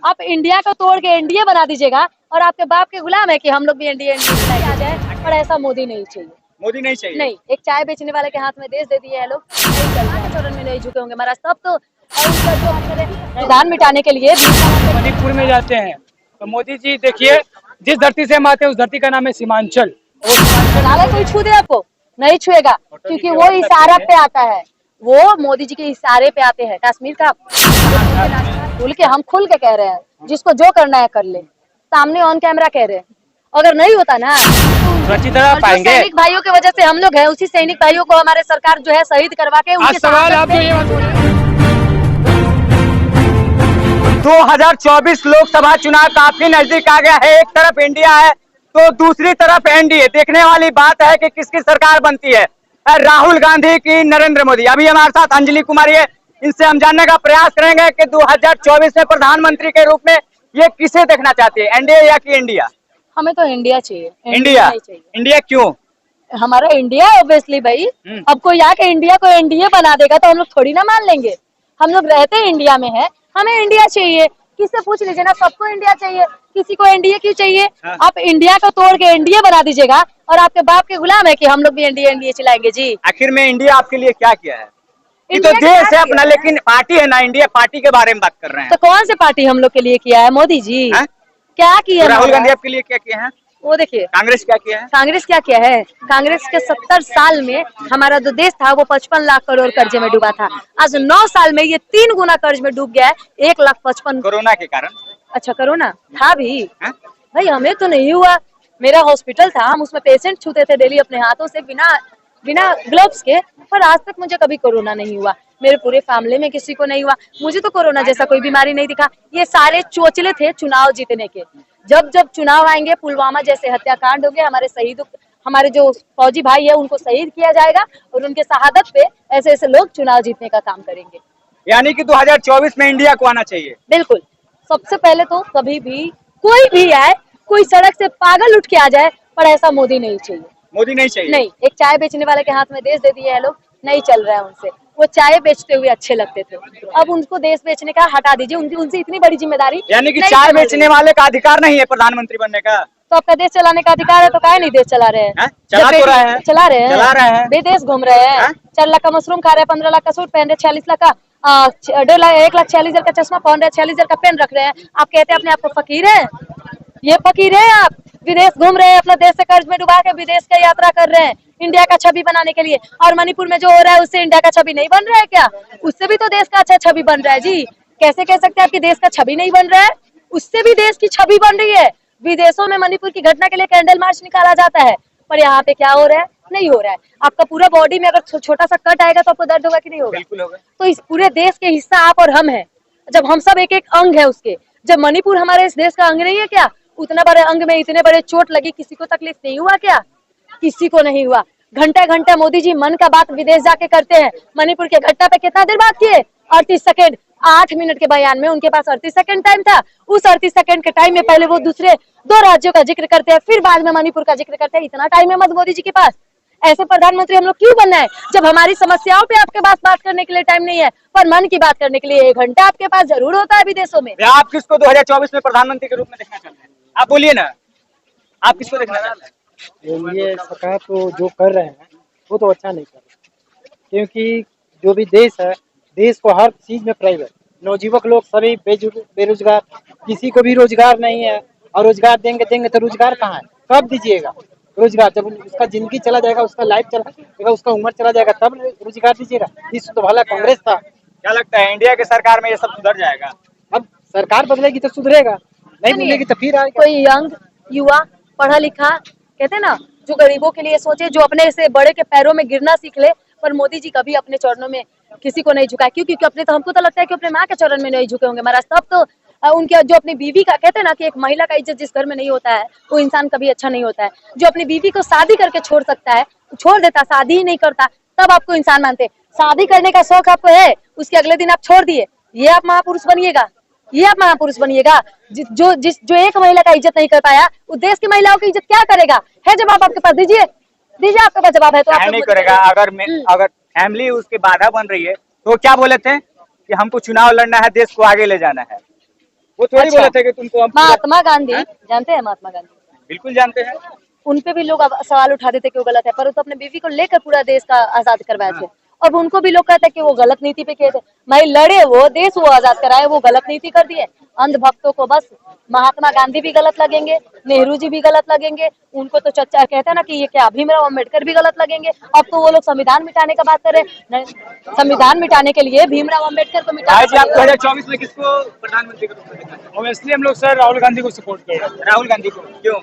आप इंडिया को तोड़ के एनडीए बना दीजिएगा और आपके बाप के गुलाम है कि हम लोग भी एनडीए आ जाए, पर ऐसा मोदी नहीं चाहिए। मोदी नहीं चाहिए। नहीं, एक चाय बेचने वाले के हाथ में देश दे दिए है लोग, चरण में नहीं झुके होंगे महाराज। तब तो संविधान मिटाने के लिए मणिपुर में जाते हैं तो मोदी जी देखिए, जिस धरती से हम आते हैं उस धरती का नाम है सीमांचल। कोई छू दे आपको नहीं छुएगा, क्योंकि वो इशारा पे आता है, वो मोदी जी के इशारे पे आते हैं। कश्मीर का खुल के हम खुल के कह रहे हैं, जिसको जो करना है कर ले, सामने ऑन कैमरा कह रहे हैं। अगर नहीं होता ना पाएंगे सैनिक भाइयों की वजह से हम लोग हैं, उसी सैनिक भाइयों को हमारे सरकार जो है शहीद करवा के उनके सवाल आप 2024 लोकसभा चुनाव काफी नजदीक आ गया है। एक तरफ इंडिया है तो दूसरी तरफ एनडीए। देखने वाली बात है कि किसकी सरकार बनती है, राहुल गांधी की नरेंद्र मोदी। अभी हमारे साथ अंजलि कुमारी है, इनसे हम जानने का प्रयास करेंगे कि 2024 में प्रधानमंत्री के रूप में ये किसे देखना चाहती है, एनडीए या कि इंडिया? हमें तो इंडिया चाहिए। इंडिया क्यों? हमारा इंडिया ऑब्वियसली भाई। अब कोई आके इंडिया को एनडीए बना देगा तो हम लोग थोड़ी ना मान लेंगे। हम लोग रहते हैं इंडिया में है, हमें इंडिया चाहिए। किससे पूछ लीजिए ना, सबको इंडिया चाहिए, किसी को एनडीए क्यों चाहिए? आप इंडिया को तोड़ के एनडीए बना दीजिएगा और आपके बाप के गुलाम है कि हम लोग भी एनडीए चलाएंगे जी। आखिर में इंडिया आपके लिए क्या किया है? ये तो देश है अपना, लेकिन पार्टी है ना, इंडिया पार्टी के बारे में बात कर रहे हैं। तो कौन से पार्टी हम लोग के लिए किया है? मोदी जी क्या किया? राहुल गांधी आपके लिए क्या किया है? वो देखिए, कांग्रेस क्या किया है? कांग्रेस क्या किया है? कांग्रेस के 70 साल में हमारा जो देश था वो 55 लाख करोड़ कर्जे में डूबा था। आज 9 साल में ये 3 गुना कर्ज में डूब गया है, 1,55,000। कोरोना के कारण? अच्छा, कोरोना था भी भाई, हमें तो नहीं हुआ। मेरा हॉस्पिटल था, हम उसमें पेशेंट छूते थे डेली अपने हाथों से बिना ग्लव्स के, पर आज तक मुझे कभी कोरोना नहीं हुआ। मेरे पूरे फैमिली में किसी को नहीं हुआ। मुझे तो कोरोना जैसा कोई बीमारी नहीं दिखा। ये सारे चोचले थे चुनाव जीतने के। जब जब चुनाव आएंगे, पुलवामा जैसे हत्याकांड होंगे, हमारे जो फौजी भाई है उनको शहीद किया जाएगा और उनके शहादत पे ऐसे ऐसे लोग चुनाव जीतने का काम करेंगे। यानी कि 2024 में इंडिया को आना चाहिए। बिल्कुल। सबसे पहले तो कभी भी कोई भी आए, कोई सड़क से पागल उठ के आ जाए, पर ऐसा मोदी नहीं चाहिए। मोदी नहीं चाहिए। नहीं, एक चाय बेचने वाले के हाथ में देश दे दिए है लोग, नहीं चल रहा है उनसे। वो चाय बेचते हुए अच्छे लगते थे, अब उनको देश बेचने का हटा दीजिए। उनसे इतनी बड़ी जिम्मेदारी, यानी कि चाय बेचने वाले का अधिकार नहीं है प्रधानमंत्री बनने का? तो आपका देश चलाने का अधिकार है तो काहे नहीं देश चला रहे हैं? चला रहे हैं, विदेश घूम रहे हैं, 4 लाख का मशरूम खा रहे हैं, 15 लाख का सूट पहन रहे, 46 लाख का 1,46,000 का चश्मा पहन रहे, 46,000 का पेन रख रहे हैं। आप कहते हैं अपने आप को फकीर है? ये फकीर है आप? विदेश घूम रहे हैं, अपना देश से कर्ज में डुबा के विदेश का यात्रा कर रहे हैं इंडिया का छवि बनाने के लिए। और मणिपुर में जो हो रहा है उससे इंडिया का छवि नहीं बन रहा है क्या? उससे भी तो देश का अच्छा छवि बन रहा है जी। कैसे कह सकते हैं आपके देश का छवि नहीं बन रहा है? उससे भी देश की छवि बन रही है। विदेशों में मणिपुर की घटना के लिए कैंडल मार्च निकाला जाता है, पर यहाँ पे क्या हो रहा है? नहीं हो रहा है। आपका पूरा बॉडी में अगर छोटा सा कट आएगा तो आपको दर्द होगा कि नहीं होगा? बिल्कुल होगा। तो इस पूरे देश के हिस्सा आप और हम हैं। जब हम सब एक एक अंग है उसके, जब मणिपुर हमारे इस देश का अंग नहीं है क्या? उतना बड़े अंग में इतने बड़े चोट लगी, किसी को तकलीफ नहीं हुआ क्या? किसी को नहीं हुआ। घंटे घंटे मोदी जी मन का बात विदेश जाके करते हैं। मणिपुर के घटना पे कितना देर बात किए? 38 सेकंड। 8 मिनट के बयान में उनके पास 38 सेकंड टाइम था। उस 38 सेकंड के टाइम में पहले वो दूसरे 2 राज्यों का जिक्र करते हैं, फिर बाद में मणिपुर का जिक्र करते हैं। इतना टाइम है मत मोदी जी के पास। ऐसे प्रधानमंत्री हम लोग क्यों बनना है, जब हमारी समस्याओं पे आपके पास बात करने के लिए टाइम नहीं है, पर मन की बात करने के लिए 1 घंटा आपके पास जरूर होता है विदेशों में। आप किसको 2024 में प्रधानमंत्री के रूप में देखना चाहते हैं? आप बोलिए ना, आप किसको देखना चाहते हैं? ये सरकार तो जो कर रहे हैं वो तो अच्छा नहीं कर रहे, क्योंकि जो भी देश है, देश को हर चीज में प्राइवेट, नवजुवक लोग सभी बेरोजगार, किसी को भी रोजगार नहीं है। और रोजगार देंगे तो रोजगार कहाँ है? कब दीजिएगा रोजगार? जब उसका जिंदगी चला जाएगा, उसका लाइफ चला जाएगा, उसका उम्र चला जाएगा, तब रोजगार दीजिएगा। इस तो भला कांग्रेस था। क्या लगता है इंडिया के सरकार में ये सब सुधर जाएगा? अब सरकार बदलेगी तो सुधरेगा, नहीं बदलेगी तो फिर आएगा। कोई यंग युवा पढ़ा लिखा, कहते ना, जो गरीबों के लिए सोचे, जो अपने से बड़े के पैरों में गिरना सीख ले। पर मोदी जी कभी अपने चरणों में किसी को नहीं झुका। क्योंकि अपने तो, हमको तो लगता है कि अपने माँ के चरण में नहीं झुके होंगे महाराज। तब तो उनके जो अपनी बीवी का, कहते हैं ना कि एक महिला का इज्जत जिस घर में नहीं होता है वो इंसान कभी अच्छा नहीं होता है। जो अपनी बीवी को शादी करके छोड़ सकता है, छोड़ देता, शादी ही नहीं करता, तब आपको इंसान मानते। शादी करने का शौक आपको है, उसके अगले दिन आप छोड़ दिए, ये आप महापुरुष बनिएगा? ये आप महापुरुष बनिएगा? जो एक महिला का इज्जत नहीं कर पाया, वो देश की महिलाओं की इज्जत क्या करेगा? है जवाब आपके पास? दीजिए आपके पास जवाब है तो आप नहीं करेगा। अगर फैमिली उसकी बाधा बन रही है तो क्या बोले थे कि हमको चुनाव लड़ना है, देश को आगे ले जाना है? वो थोड़ी अच्छा। बोले थे कि तुमको हम महात्मा गांधी जानते हैं महात्मा गांधी, बिल्कुल जानते हैं। उन पे भी लोग अब सवाल उठाते थे कि वो गलत है, पर वो तो अपने बीवी को लेकर पूरा देश का आजाद करवाए थे। और उनको भी लोग कहते हैं कि वो गलत नीति पे किए थे। भाई लड़े वो देश वो आजाद कराए, वो गलत नीति कर दिए। अंधभक्तों को बस महात्मा गांधी भी गलत लगेंगे, नेहरू जी भी गलत लगेंगे, उनको तो चर्चा कहते हैं ना कि ये क्या भीमराव अम्बेडकर भी गलत लगेंगे। अब तो वो लोग संविधान मिटाने का बात कर रहे हैं। संविधान मिटाने के लिए भीमराव अम्बेडकर को मिटाना आज आप पड़ेगा। 2024 में किसको प्रधानमंत्री के रूप में देखना चाहते ऑब्वियसली हम लोग सर राहुल गांधी को सपोर्ट कर रहे हैं। हैं? राहुल गांधी को क्यों?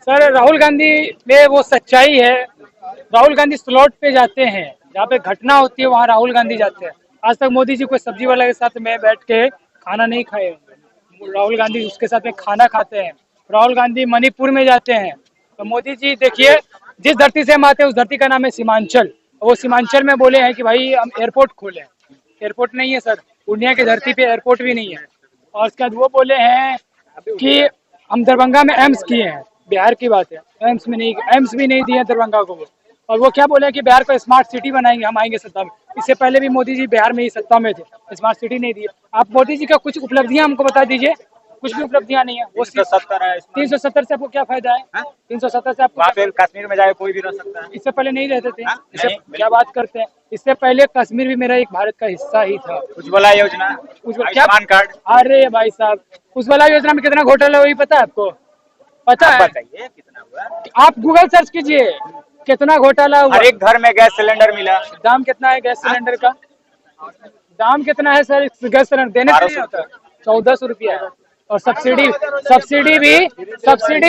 सर राहुल गांधी में वो सच्चाई है। राहुल गांधी स्लॉट पे जाते हैं, जहाँ पे घटना होती है वहाँ राहुल गांधी जाते हैं। आज तक मोदी जी कोई सब्जी वाला के साथ में बैठ के खाना नहीं खाए होंगे, राहुल गांधी उसके साथ में खाना खाते हैं। राहुल गांधी मणिपुर में जाते हैं। तो मोदी जी देखिए, जिस धरती से हम आते हैं उस धरती का नाम है सीमांचल। वो सीमांचल में बोले हैं कि भाई हम एयरपोर्ट खोलें। एयरपोर्ट नहीं है सर, दुनिया की धरती पे एयरपोर्ट भी नहीं है। और उसके बाद वो बोले हैं कि हम दरभंगा में एम्स किए हैं। बिहार की बात है, एम्स भी नहीं दिए दरभंगा को। और वो क्या बोले कि बिहार को स्मार्ट सिटी बनाएंगे, हम आएंगे सत्ता में। इससे पहले भी मोदी जी बिहार में ही सत्ता में थे, स्मार्ट सिटी नहीं दिए। आप मोदी जी का कुछ उपलब्धियां हमको बता दीजिए। कुछ भी उपलब्धियां नहीं है। वो 370 है। 370 से आपको क्या फायदा है? 370 से आपको वहाँ पे कश्मीर में जाए कोई भी रह सकता है। इससे पहले नहीं रहते थे। इससे नहीं, क्या बात करते हैं? इससे पहले कश्मीर भी मेरा एक भारत का हिस्सा ही था। उज्ज्वला योजना, क्या आयुष्मान कार्ड, अरे भाई साहब, उज्ज्वला योजना में कितना घोटाला हुआ पता है आपको? पता आप है? बताइए कितना हुआ? आप गूगल सर्च कीजिए कितना घोटाला हुआ। हर एक घर में गैस सिलेंडर मिला। दाम कितना है गैस सिलेंडर का? दाम कितना है सर गैस सिलेंडर देने से नहीं होता? 1400 रुपया है। और सब्सिडी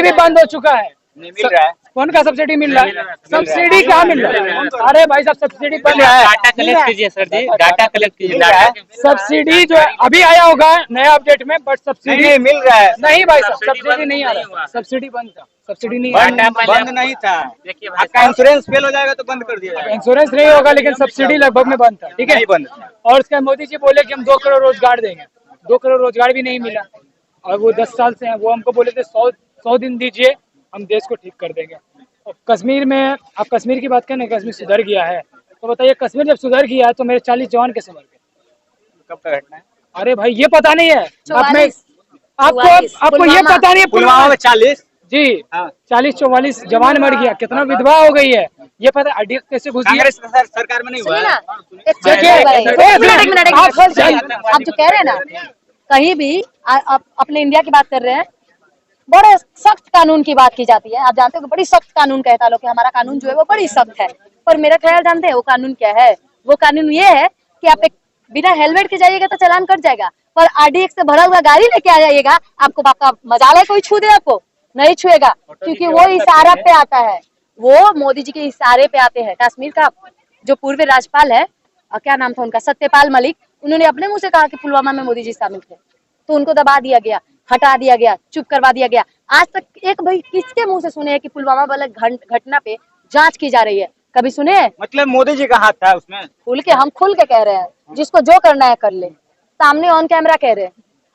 भी बंद हो चुका है। नहीं मिल रहा है। कौन का सब्सिडी मिल रहा है? सब्सिडी कहाँ मिल रहा है? अरे भाई साहब सब्सिडी बंद है। डाटा कलेक्ट कीजिए सर जी, डाटा कलेक्ट कीजिए। मिल रहा है। सब्सिडी जो है अभी आया होगा नया अपडेट में, बट सब्सिडी नहीं मिल रहा है। नहीं भाई साहब, सब्सिडी नहीं आ रहा। सब्सिडी बंद था, सब्सिडी नहीं आ रहा। बंद नहीं था। देखिए भाई आपका इंश्योरेंस फेल हो जाएगा तो बंद कर दिया जाएगा। इंश्योरेंस नहीं होगा लेकिन सब्सिडी लगभग में बंद था। ठीक है नहीं बंद। और उसके बाद मोदी जी बोले कि हम 2 करोड़ रोजगार देंगे। 2 करोड़ रोजगार भी नहीं मिला। और वो 10 साल से हैं, वो हमको बोले थे 100 दिन दीजिए, हम देश को ठीक कर देंगे। और कश्मीर में, आप कश्मीर की बात करें, कश्मीर सुधर गया है तो बताइए, कश्मीर जब सुधर गया है तो मेरे 40 जवान कैसे मर गए? कब का घटना है? अरे भाई ये पता नहीं है। 44 आपको ये पता नहीं है? पुलवामा में 40 जी हाँ। 40-44 जवान मर गया, कितना विधवा हो गई है, ये पता आईडी कैसे घुस गया? कांग्रेस सरकार में नहीं हुआ सुनिए है। ना, एक देखिए, एक मिनट आप आप जो कह रहे हैं ना, कहीं भी आप अपने इंडिया की बात कर रहे हैं, बड़े सख्त कानून की बात की जाती है। आप जानते हो कि बड़ी सख्त कानून कहता है लोग कि हमारा कानून जो है वो बड़ी सख्त है। पर मेरा ख्याल जानते हैं वो कानून क्या है? वो कानून ये है कि आप एक बिना हेलमेट के जाइएगा तो चालान कट जाएगा, पर RDX से भरा हुआ गाड़ी लेके आ जाइएगा, आपको आपका मजाल है कोई छू दे? आपको नहीं छुएगा, क्योंकि वो इशारा पे आता है। वो मोदी जी के इशारे पे आते हैं। कश्मीर का जो पूर्व राज्यपाल है, क्या नाम था उनका, सत्यपाल मलिक, उन्होंने अपने मुंह से कहा कि पुलवामा में मोदी जी शामिल थे, तो उनको दबा दिया गया, हटा दिया गया, चुप करवा दिया गया। आज तक एक भाई किसके मुंह से सुने हैं कि पुलवामा वाला घटना पे जांच की जा रही है? कभी सुने हैं? मतलब मोदी जी का हाथ था उसमें। हम खुल के कह रहे हैं, जिसको जो करना है कर ले, सामने ऑन कैमरा कह रहे हैं।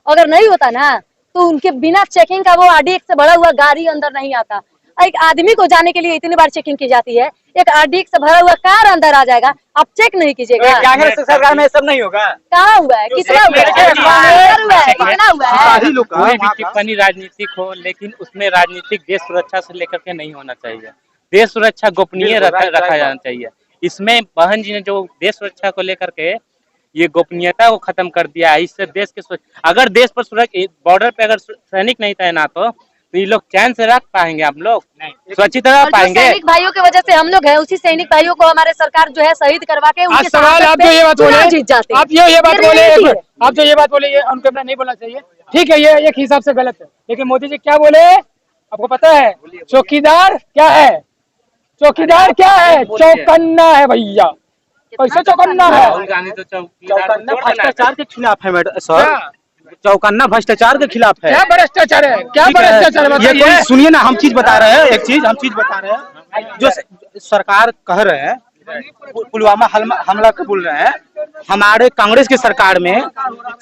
अगर नहीं होता ना तो उनके बिना चेकिंग का वो RDX से भरा हुआ गाड़ी अंदर नहीं आता। एक आदमी को जाने के लिए इतनी बार चेकिंग की जाती है, एक RDX से भरा हुआ कार अंदर आ जाएगा, आप चेक नहीं कीजिएगा? कांग्रेस सरकार में सब नहीं होगा। कहाँ हुआ है? कितना हुआ है? कितना हुआ है? कोई भी टिप्पणी राजनीतिक हो, लेकिन उसमें राजनीतिक देश सुरक्षा से लेकर के नहीं होना चाहिए। देश सुरक्षा गोपनीय रखा जाना चाहिए। इसमें बहन जी ने जो देश सुरक्षा को लेकर के ये गोपनीयता को खत्म कर दिया है, इससे देश के अगर देश पर सुरक्षा, बॉर्डर पे अगर सैनिक नहीं तैनात हो तो ये लोग चैन से रख पाएंगे? हम लोग सुरक्षित रह पाएंगे? सैनिक भाइयों की वजह से हम लोग हैं, उसी सैनिक भाइयों को हमारे सरकार जो है शहीद करवा के उनके सवाल आप जो ये बात बोले, जीत जाते हैं। आप ये बात बोले, ये आप जो ये बात बोले, ये उनको अपना नहीं बोलना चाहिए। ठीक है, ये एक हिसाब से गलत है, लेकिन मोदी जी क्या बोले आपको पता है? चौकीदार क्या है? चौकीदार क्या है? चौकन्ना है भैया, कैसे चौकन्ना है? राहुल गांधी तो चौकन्ना भ्रष्टाचार के खिलाफ है मैडम सर, चौकन्ना भ्रष्टाचार के खिलाफ है। क्या भ्रष्टाचार है? क्या ठीक है, भ्रष्टाचार ये बताइए? कोई सुनिए ना, हम चीज बता रहे हैं, एक चीज हम चीज बता रहे हैं। जो सरकार कह रहे हैं पुलवामा हमला का बोल रहे हैं, हमारे कांग्रेस की सरकार में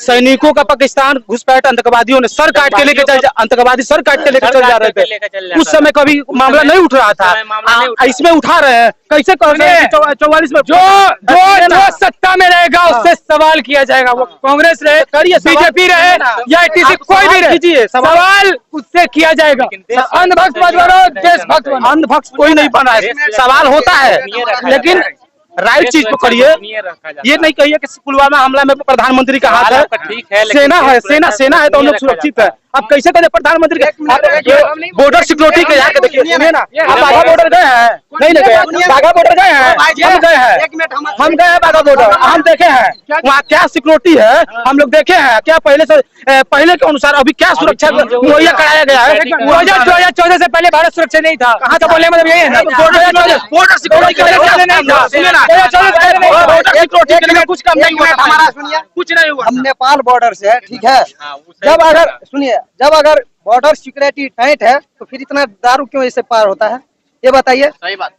सैनिकों का पाकिस्तान घुसपैठ आतंकवादियों ने सर काट के लेके आतंकवादी सर काट के लेके चल जा रहे थे। उस समय कभी मामला नहीं उठ रहा था, इसमें उठा रहे हैं। कैसे 44 में जो सत्ता में रहेगा उससे सवाल किया जाएगा, वो कांग्रेस रहे, बीजेपी रहे या किसी कोई भी रहे, सवाल उससे किया जाएगा। अंधभक्त मत बनो, देशभक्त बनो। अंधभक्त कोई नहीं बना है, सवाल होता है लेकिन राइट चीज को करिए। ये नहीं कहिए कि पुलवामा हमला में प्रधानमंत्री का हाथ है, सेना है, सेना है तो हम लोग सुरक्षित है। अब कैसे कहें प्रधानमंत्री बॉर्डर सिक्योरिटी के यहाँ देखिए ना, आप बाघा बॉर्डर गए हैं? नहीं गए, बाघा बॉर्डर गए हैं? हम गए हैं, हम गए हैं बाघा बॉर्डर, हम देखे हैं वहाँ क्या सिक्योरिटी है, हम लोग देखे हैं क्या पहले के अनुसार अभी क्या सुरक्षा मुहैया कराया गया है। 2014 से पहले भारत सुरक्षा नहीं था। कहाँ था बोलने मतलब यही है ना, बॉर्डर सिक्योरिटी कुछ कम नहीं हुआ, हमारा कुछ नहीं हुआ। हम नेपाल बॉर्डर से है, ठीक है। जब अगर सुनिए, जब अगर बॉर्डर सिक्योरिटी टाइट है तो फिर इतना दारू क्यों इससे पार होता है, ये बताइए।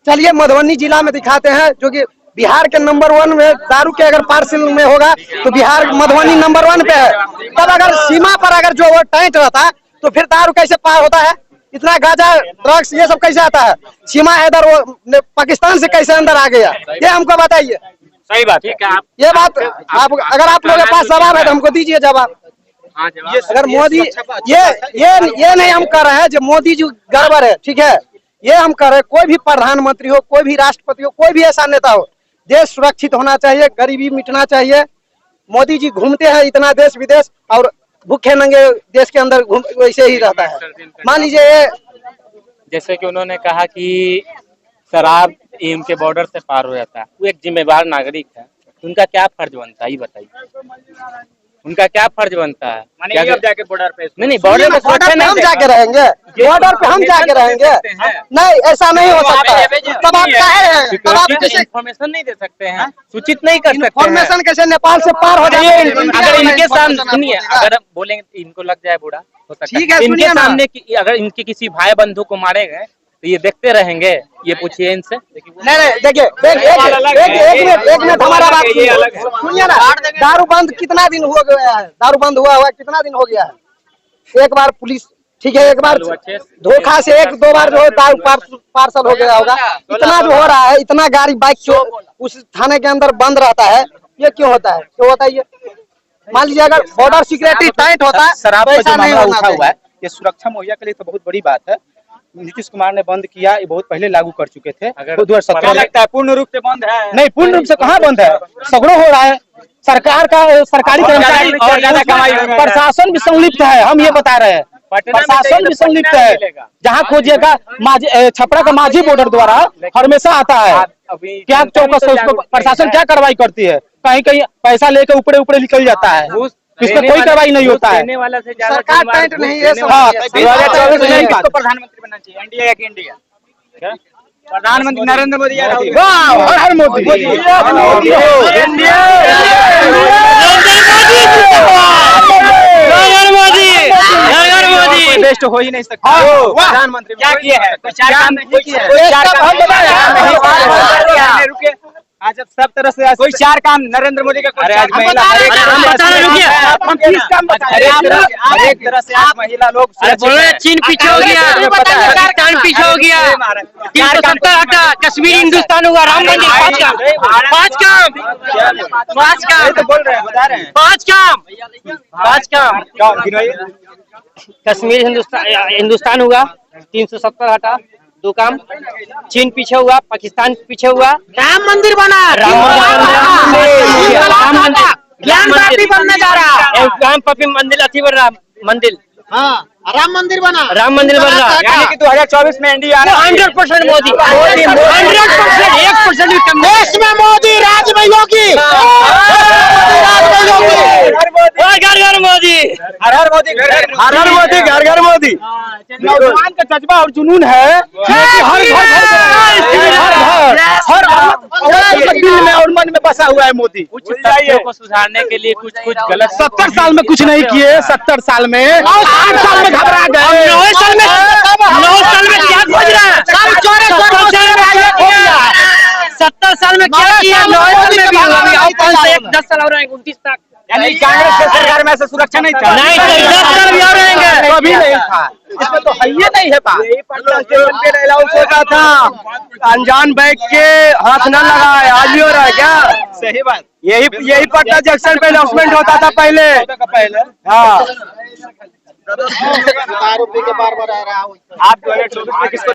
चलिए मधुबनी जिला में दिखाते हैं, जो कि बिहार के नंबर 1 में दारू के अगर पार्सल में होगा तो बिहार मधुबनी नंबर 1 पे है। तब अगर सीमा पर अगर जो वो टाइट रहता तो फिर दारू कैसे पार होता है? इतना गांजा ड्रग्स ये सब कैसे आता है? सीमा इधर वो पाकिस्तान से कैसे अंदर आ गया, ये हमको बताइए। सही बात है। ये बात आप अगर आप लोगों के पास जवाब है तो हमको दीजिए जवाब। अगर मोदी ये नहीं हम कर रहे हैं जो मोदी जी गड़बड़ है, ठीक है, ये हम कर रहे हैं। कोई भी प्रधानमंत्री हो, कोई भी राष्ट्रपति हो, कोई भी ऐसा नेता हो, देश सुरक्षित होना चाहिए, गरीबी मिटना चाहिए। मोदी जी घूमते हैं इतना देश विदेश और भूखे नंगे देश के अंदर वैसे ही रहता है। मान लीजिए जैसे कि उन्होंने कहा कि शराब इनके बॉर्डर से पार हो जाता है, वो एक जिम्मेवार नागरिक है, उनका क्या फर्ज बनता है ये बताइए। उनका क्या फर्ज बनता है? जाके बॉर्डर पे नहीं बॉर्डर पे हम जाके रहेंगे, बॉर्डर पे हम जाके रहेंगे, नहीं ऐसा नहीं हो सकता। तब आप कह रहे हैं, तब आप किसी इन्फॉर्मेशन नहीं दे सकते हैं, सूचित नहीं कर सकते। इन्फॉर्मेशन कैसे नेपाल से पार हो जाए? अगर इनके सामने सुनिए, अगर बोलेंगे इनको लग जाए बुरा हो सकता है। इनके सामने अगर इनके किसी भाई बंधु को मारे गए तो ये देखते रहेंगे? ये पूछिए इनसे। नहीं देखिए एक मिनट हमारा बात सुनिए ना। दारू बंद कितना दिन हो गया है? दारू बंद हुआ कितना दिन हो गया है? एक बार पुलिस, ठीक है, एक बार धोखा से 1-2 बार जो है दारू पार्सल हो गया होगा। इतना जो हो रहा है, इतना गाड़ी बाइक जो उस थाने के अंदर बंद रहता है, ये क्यों होता है? क्यों होता है ये? मान लीजिए अगर बॉर्डर सिक्योरिटी टाइट होता, शराब का जो मामला उठा हुआ है। है, ये सुरक्षा मुहैया के लिए तो बहुत बड़ी बात है। नीतीश कुमार ने बंद किया, ये बहुत पहले लागू कर चुके थे। 2017 लगता है पूर्ण रूप से बंद है? नहीं, पूर्ण रूप से कहाँ बंद है, सगड़ों हो रहा है। सरकार का सरकारी कर्मचारी और ज्यादा कमाई, प्रशासन भी संलिप्त है, हम ये बता रहे हैं। प्रशासन भी संलिप्त है। जहाँ खोजिएगा छपरा का माझी बॉर्डर द्वारा हमेशा आता है, क्या चौकस उसको प्रशासन क्या कार्रवाई करती है? कहीं कहीं पैसा लेकर ऊपरे निकल जाता है, इसमें कोई कार्रवाई नहीं होता है। सरकार टाइट नहीं है। 2024 में किसको प्रधानमंत्री बनना चाहिए, इंडिया या इंडिया? प्रधानमंत्री नरेंद्र मोदी या राहुल? हर हर मोदी, बेस्ट हो ही नहीं सकता प्रधानमंत्री। क्या किया है? चार काम किया है। आज अब सब तरह से कोई 4 काम नरेंद्र मोदी का हर एक तरह से आज महिला लोग चीन पीछे हो गया, पाकिस्तान पीछे हो गया, 370 हटा, कश्मीर हिंदुस्तान हुआ, राम मंदिर, 5 काम तो बोल रहे हैं, बता रहे हैं 5 काम। कश्मीर हिंदुस्तान हुआ, 370 हटा, 2 काम। चीन पीछे हुआ, पाकिस्तान पीछे हुआ, राम मंदिर बना, ज्ञानवापी बनने जा रहा, ज्ञानवापी मंदिर अति बन रहा मंदिर, हाँ, राम मंदिर बना, राम मंदिर बन रहा। यानी कि 2024 में इंडिया 100% मोदी, 100%, 1% भी कम। देश में मोदी राज में योगी, घर घर मोदी, हर हर मोदी, घर घर मोदी। नौजवान का जज्बा और जुनून है कि हर दिल में और मन में बसा हुआ है मोदी। कुछ तथ्यों को सुधारने के लिए कुछ गलत 70 साल में कुछ नहीं किए, 70 साल में 8 साल में घबरा गए, 9 साल में क्या खोज रहा है? 70 साल साल में क्या किया, 9 साल में भी हुआ, अभी आओ 5 से 1 10 साल और रहेंगे 29 तक। यानी कांग्रेस के सरकार में ऐसा सुरक्षा नहीं था। नहीं, 10 साल भी और रहेंगे। कभी नहीं था, इसमें तो है ही नहीं है बात। यही पटना स्टेशन पे अनाउंस होता था, अनजान बैग के हाथ न लगाए, आज भी हो रहा है क्या? सही बात। यही पटना जंक्शन पे अनाउंसमेंट होता था पहले। हाँ, आप 2024 में किसको